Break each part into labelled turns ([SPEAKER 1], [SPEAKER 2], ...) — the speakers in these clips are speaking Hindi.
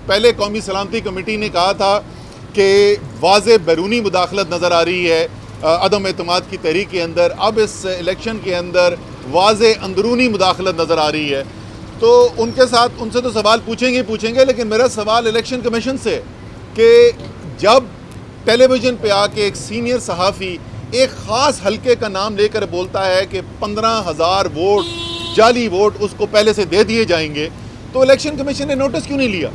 [SPEAKER 1] पहले कौमी सलामती कमेटी ने कहा था कि वाज़े बैरूनी मुदाखलत नज़र आ रही है अदम एतमाद की तहरीक के अंदर, अब इस इलेक्शन के अंदर वाज़े अंदरूनी मुदाखलत नज़र आ रही है। तो उनसे तो सवाल पूछेंगे, लेकिन मेरा सवाल इलेक्शन कमीशन से कि जब टेलीविज़न पे आके एक सीनियर सहाफ़ी एक ख़ास हलके का नाम लेकर बोलता है कि 15,000 वोट जाली वोट उसको पहले से दे दिए जाएंगे, तो इलेक्शन कमीशन ने नोटिस क्यों नहीं लिया?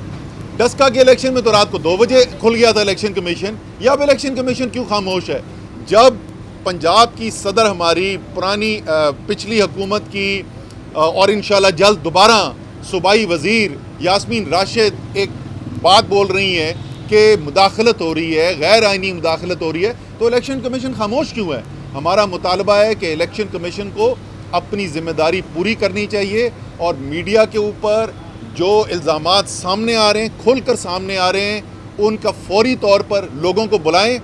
[SPEAKER 1] डस्का के इलेक्शन में तो रात को 2 बजे खुल गया था इलेक्शन कमीशन, या अब इलेक्शन कमीशन क्यों खामोश है? जब पंजाब की सदर हमारी पुरानी पिछली हुकूमत की और इंशाल्लाह जल्द दोबारा सूबाई वज़ीर यास्मीन राशिद एक बात बोल रही हैं कि मुदाखलत हो रही है, गैर आइनी मुदाखलत हो रही है, तो इलेक्शन कमीशन खामोश क्यों है? हमारा मुतालबा है कि इलेक्शन कमीशन को अपनी ज़िम्मेदारी पूरी करनी चाहिए और मीडिया के ऊपर जो इल्ज़ामात सामने आ रहे हैं, खुल कर सामने आ रहे हैं, उनका फौरी तौर पर लोगों को बुलाएं।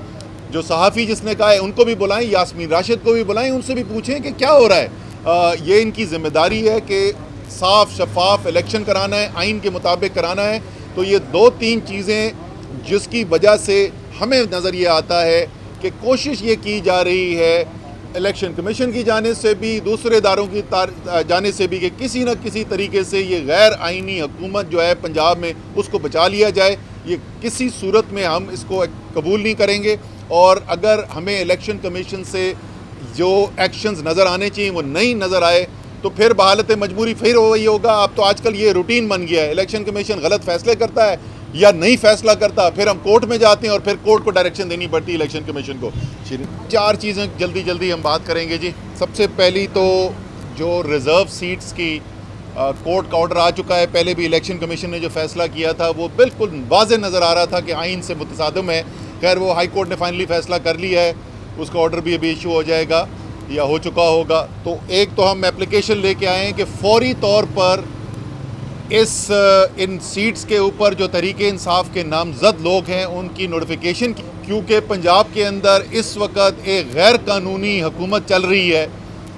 [SPEAKER 1] जो सहाफ़ी जिसने कहा है उनको भी बुलाएं, यास्मीन राशिद को भी बुलाएं, उनसे भी पूछें कि क्या हो रहा है। ये इनकी ज़िम्मेदारी है कि साफ़ शफाफ इलेक्शन कराना है, आइन के मुताबिक कराना है। तो ये 2-3 चीज़ें जिसकी वजह से हमें नज़र ये आता है कि कोशिश ये की जा रही है इलेक्शन कमीशन की जाने से भी, दूसरे इदारों की जाने से भी, कि किसी न किसी तरीके से ये गैर आइनी हुकूमत जो है पंजाब में उसको बचा लिया जाए। ये किसी सूरत में हम इसको कबूल नहीं करेंगे और अगर हमें इलेक्शन कमीशन से जो एक्शंस नज़र आने चाहिए वो नहीं नज़र आए तो फिर बहालत मजबूरी फिर हो वही होगा। अब तो आजकल ये रूटीन बन गया है, इलेक्शन कमीशन गलत फैसले करता है या नहीं फैसला करता, फिर हम कोर्ट में जाते हैं और फिर कोर्ट को डायरेक्शन देनी पड़ती है इलेक्शन कमीशन को। 4 चीज़ें जल्दी हम बात करेंगे जी। सबसे पहली तो जो रिज़र्व सीट्स की कोर्ट का ऑर्डर आ चुका है। पहले भी इलेक्शन कमीशन ने जो फैसला किया था वो बिल्कुल वाज़ेह नज़र आ रहा था कि आइन से मुतसादिम है। खैर वो हाई कोर्ट ने फाइनली फैसला कर लिया है, उसका ऑर्डर भी अभी इशू हो जाएगा या हो चुका होगा। तो एक तो हम एप्लीकेशन लेके आए हैं कि फौरी तौर पर इन सीट्स के ऊपर जो तहरीके इंसाफ के नामजद लोग हैं उनकी नोटिफिकेशन, क्योंकि पंजाब के अंदर इस वक्त एक गैर कानूनी हुकूमत चल रही है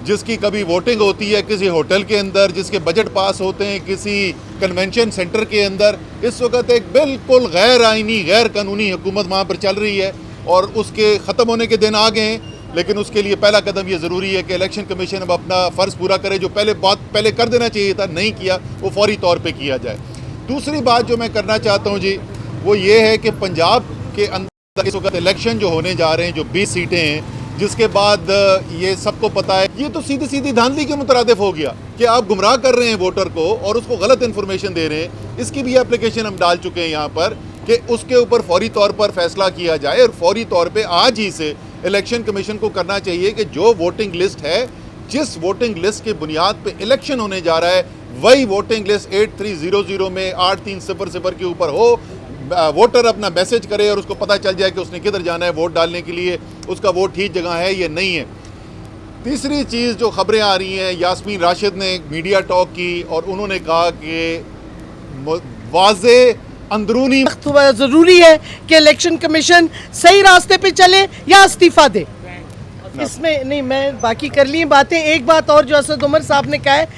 [SPEAKER 1] जिसकी कभी वोटिंग होती है किसी होटल के अंदर, जिसके बजट पास होते हैं किसी कन्वेंशन सेंटर के अंदर। इस वक्त एक बिल्कुल गैर आइनी गैर कानूनी हुकूमत वहाँ पर चल रही है और उसके ख़त्म होने के दिन आ गए हैं। लेकिन उसके लिए पहला कदम ये ज़रूरी है कि इलेक्शन कमीशन अब अपना फ़र्ज़ पूरा करे, जो पहले कर देना चाहिए था नहीं किया, वो फौरी तौर पे किया जाए। दूसरी बात जो मैं करना चाहता हूँ जी वो ये है कि पंजाब के अंदर इस वक्त इलेक्शन जो होने जा रहे हैं, जो 20 सीटें हैं, जिसके बाद ये सबको पता है ये तो सीधी धांधली के मुतरादिफ हो गया कि आप गुमराह कर रहे हैं वोटर को और उसको गलत इन्फॉर्मेशन दे रहे हैं। इसकी भी एप्लीकेशन हम डाल चुके हैं यहाँ पर कि उसके ऊपर फौरी तौर पर फैसला किया जाए और फौरी तौर पे आज ही से इलेक्शन कमीशन को करना चाहिए कि जो वोटिंग लिस्ट है, जिस वोटिंग लिस्ट की बुनियाद पे इलेक्शन होने जा रहा है, वही वोटिंग लिस्ट 8300 में 8300 के ऊपर हो। वोटर अपना मैसेज करे और उसको पता चल जाए कि उसने किधर जाना है वोट डालने के लिए, उसका वोट ठीक जगह है या नहीं है। तीसरी चीज़ जो खबरें आ रही हैं, यास्मीन राशिद ने मीडिया टॉक की और उन्होंने कहा कि वाज़ेह अंदरूनी
[SPEAKER 2] ज़रूरी है कि इलेक्शन कमीशन सही रास्ते पे चले या इस्तीफ़ा दे। इसमें नहीं, मैं बाकी कर ली बातें। एक बात और जो असद उमर साहब ने कहा है,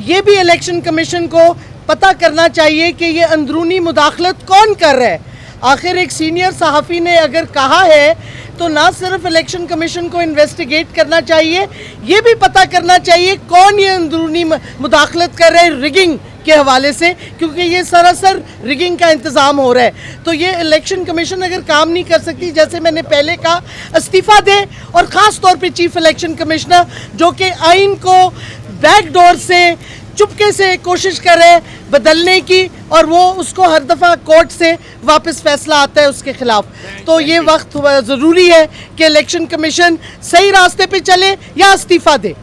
[SPEAKER 2] ये भी इलेक्शन कमीशन को पता करना चाहिए कि ये अंदरूनी मुदाखलत कौन कर रहा है। आखिर एक सीनियर सहाफ़ी ने अगर कहा है तो ना सिर्फ इलेक्शन कमीशन को इन्वेस्टिगेट करना चाहिए, ये भी पता करना चाहिए कौन ये अंदरूनी मुदाखलत कर रहे हैं रिगिंग के हवाले से, क्योंकि ये सरासर रिगिंग का इंतज़ाम हो रहा है। तो ये इलेक्शन कमीशन अगर काम नहीं कर सकती, जैसे मैंने पहले कहा, इस्तीफ़ा दे और ख़ास तौर पे चीफ इलेक्शन कमिश्नर जो कि आइन को बैकडोर से चुपके से कोशिश कर रहे हैं बदलने की और वो उसको हर दफ़ा कोर्ट से वापस फैसला आता है उसके ख़िलाफ़। तो ये वक्त ज़रूरी है कि इलेक्शन कमीशन सही रास्ते पे चले या इस्तीफ़ा दे।